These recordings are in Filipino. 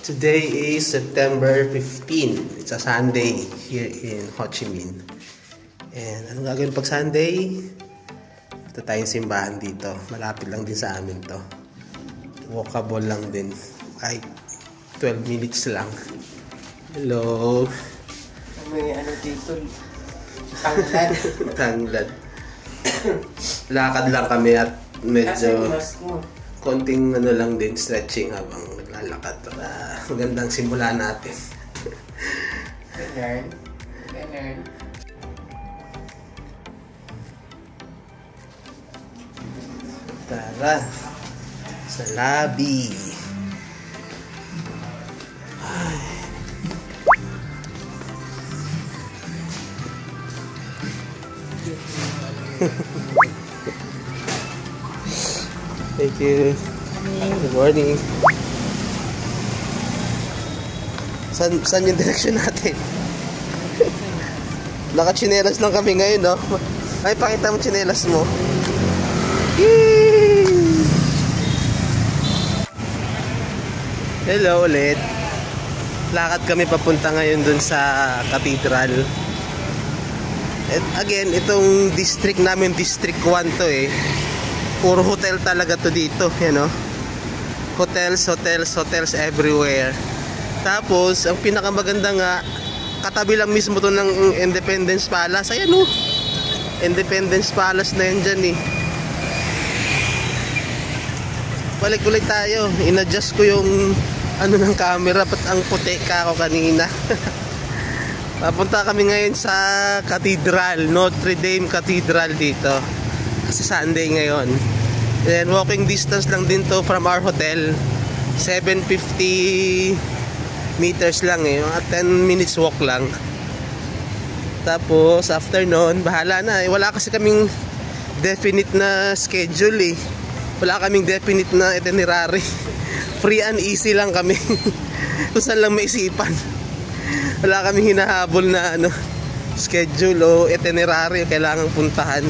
Today is September 15. It's a Sunday here in Ho Chi Minh. And anong gagawin pag Sunday? Ito tayong simbahan dito. Malapit lang din sa amin to. Walkable lang din. Ay, 12 minutes lang. Hello. May ano dito? Tanglad. Tanglad. Lakad lang kami at medyo konting ano lang din, stretching habang naglalakad para magandang simula natin. Ganyan. Tara sa lobby. Ay. Thank you. Good morning. Saan yung direction natin? Naka-chinelas lang kami ngayon, no? Ay, pakita mo chinelas mo. Yee! Hello ulit. Lakad kami papunta ngayon dun sa cathedral. And again, itong district namin, District 1 to eh. Puro hotel talaga to dito, you know? Hotels everywhere. Tapos, ang pinakamaganda nga, katabi lang mismo to ng Independence Palace. Ayan o, Independence Palace na yan dyan eh. Balik ulit tayo. In-adjust ko yung ano ng camera, pat ang puti ka ako kanina. Papunta kami ngayon sa Cathedral, Notre Dame Cathedral dito. Kasi Sunday ngayon. And walking distance lang din to from our hotel. 750 meters lang eh. Mga 10 minutes walk lang. Tapos after nun, bahala na. Wala kasi kaming definite na schedule eh. Wala kaming definite na itinerary. Free and easy lang kami. Kung saan lang maisipan. Wala kaming hinahabol na ano, schedule o itinerary kailangang puntahan.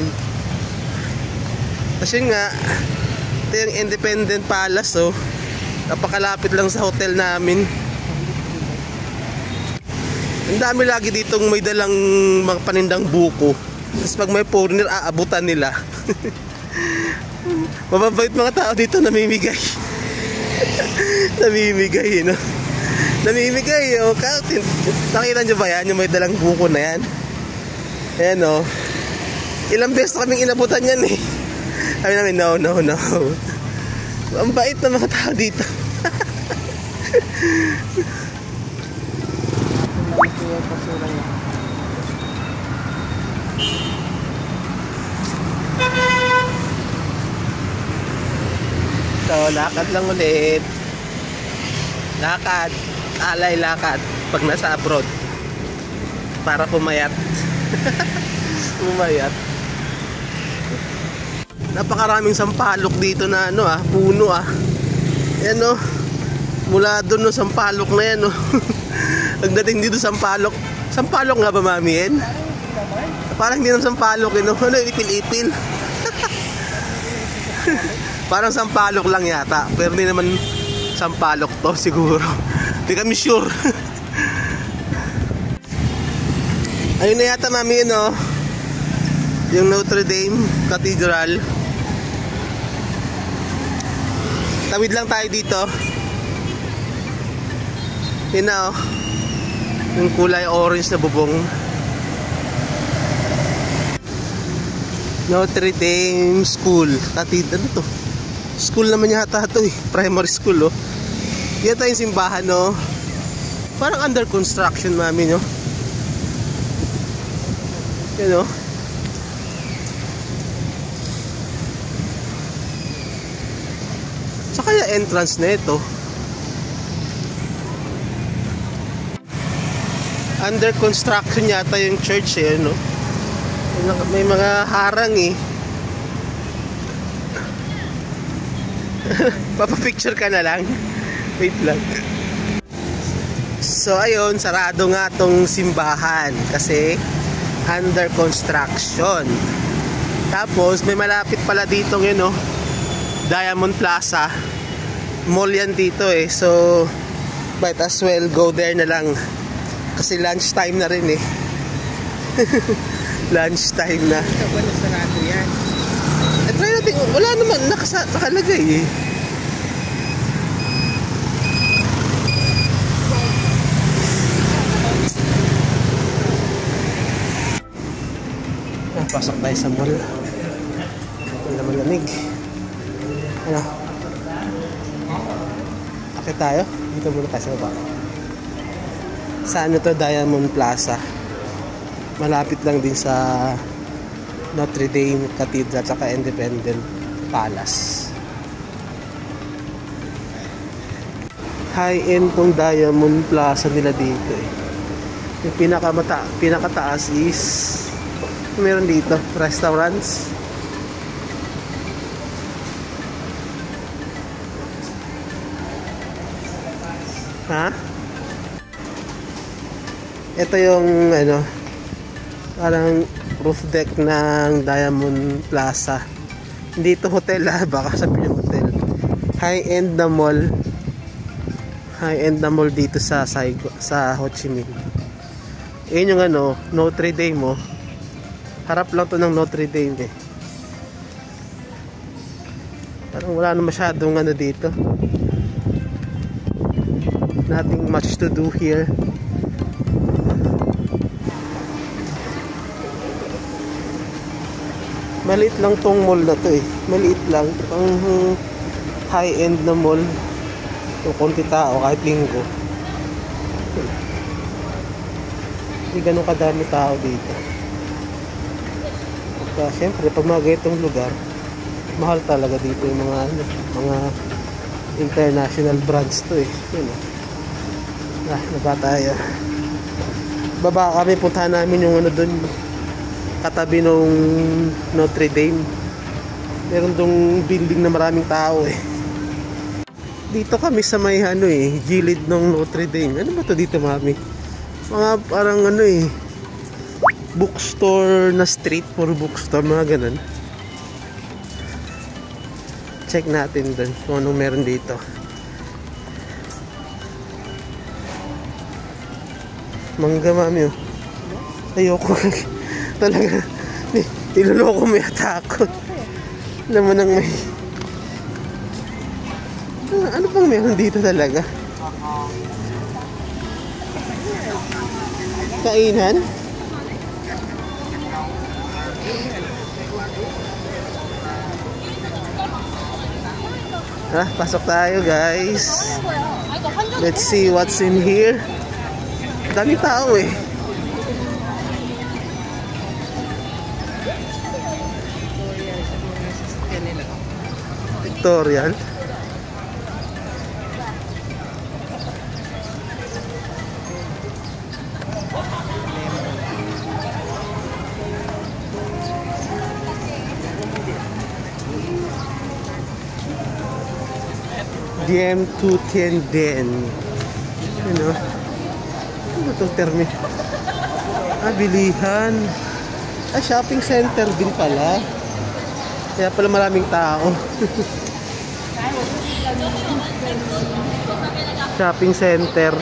Kasi nga, ito yung Independence Palace oh. Napakalapit lang sa hotel namin. Ang dami lagi ditong may dalang mga panindang buko. Tapos pag may foreigner, aabutan nila. Mababait mga tao dito, namimigay. Namimigay, no? Namimigay, oh. Nakita nyo ba yan? Yung may dalang buko na yan. Ayan, oh. Ilang beses kaming inabutan yan, eh. Sabi namin, no. Ang bait na mga tao dito. So, lakad lang ulit. Lakad. Alay lakad. Pag nasa abroad. Para pumayat. Pumayat. Napakaraming sampalok dito na ano puno Yan oh. Mula doon no, sampalok na yan oh. Pagdating dito sampalok. Sampalok nga ba mami yan? Parang hindi naman sampalok yun. Ano ipil-ipil. Parang sampalok lang yata. Pero hindi naman sampalok to siguro. Hindi kami sure. Ayun na yata mami yun oh. Yung Notre Dame Cathedral. Tawid lang tayo dito. Yun na oh. Yung kulay orange na bubong. Notre Dame School Cathedral. Ano to? School naman yata ito eh. Primary school oh. Yan tayong simbahan oh. Parang under construction mami no. Yan oh. Saka yung entrance na ito. Under construction yata yung church eh, no? May mga harang eh. Papapicture ka na lang. Wait lang. So ayun, sarado nga tong simbahan kasi under construction. Tapos may malapit pala dito yun, no? Diamond Plaza. Mall yan dito eh. So Might as well go there na lang. Kasi lunch time na rin eh. Lunch time na. Kapag nasarado yan. At try natin, wala naman, nakalagay eh. Pasok tayo sa mall. Wala malamig. Ano? Akit tayo? Dito muna tayo sa baba. Saan ito? Diamond Plaza. Malapit lang din sa Notre Dame Cathedral at Independence Palace. High-end tong Diamond Plaza nila dito eh. Yung pinakataas is meron dito, restaurants. Ha? Ito yung ano, parang roof deck ng Diamond Plaza. Hindi ito hotel baka sabihin yung hotel. High-end na mall. High-end na mall dito sa Ho Chi Minh. Yun yung ano, Notre Dame mo. Harap lang to ng Notre Dame eh. Parang wala na masyadong ano dito. Nothing much to do here. Maliit lang tong mall na to eh. Maliit lang. Pang high-end na mall. So, konti tao kahit linggo. Hindi ganun kadami tao dito. Siyempre, pag mga ganitong lugar, mahal talaga dito yung mga international brands to eh. Yun naba tayo. Baba kami, puntahan namin yung ano dun, katabi nung Notre Dame. Meron dong building na maraming tao eh. Dito kami sa may ano eh, gilid ng Notre Dame. Ano ba to dito, mami? Mga parang ano eh, bookstore na street for bookstore, mga ganun. Check natin dun kung anong meron dito. Mangga, mami oh. Ayoko talaga. Niloloko mo yata ako. Alam mo nang may ano pang meron dito talaga? Kainan? Pasok tayo guys. Let's see what's in here. Dami tao eh. Victorial. Diem Tu Tien Den. Ano? Ano itong termi? Bilihan. Shopping center din pala. Kaya pala maraming tao. Shopping center.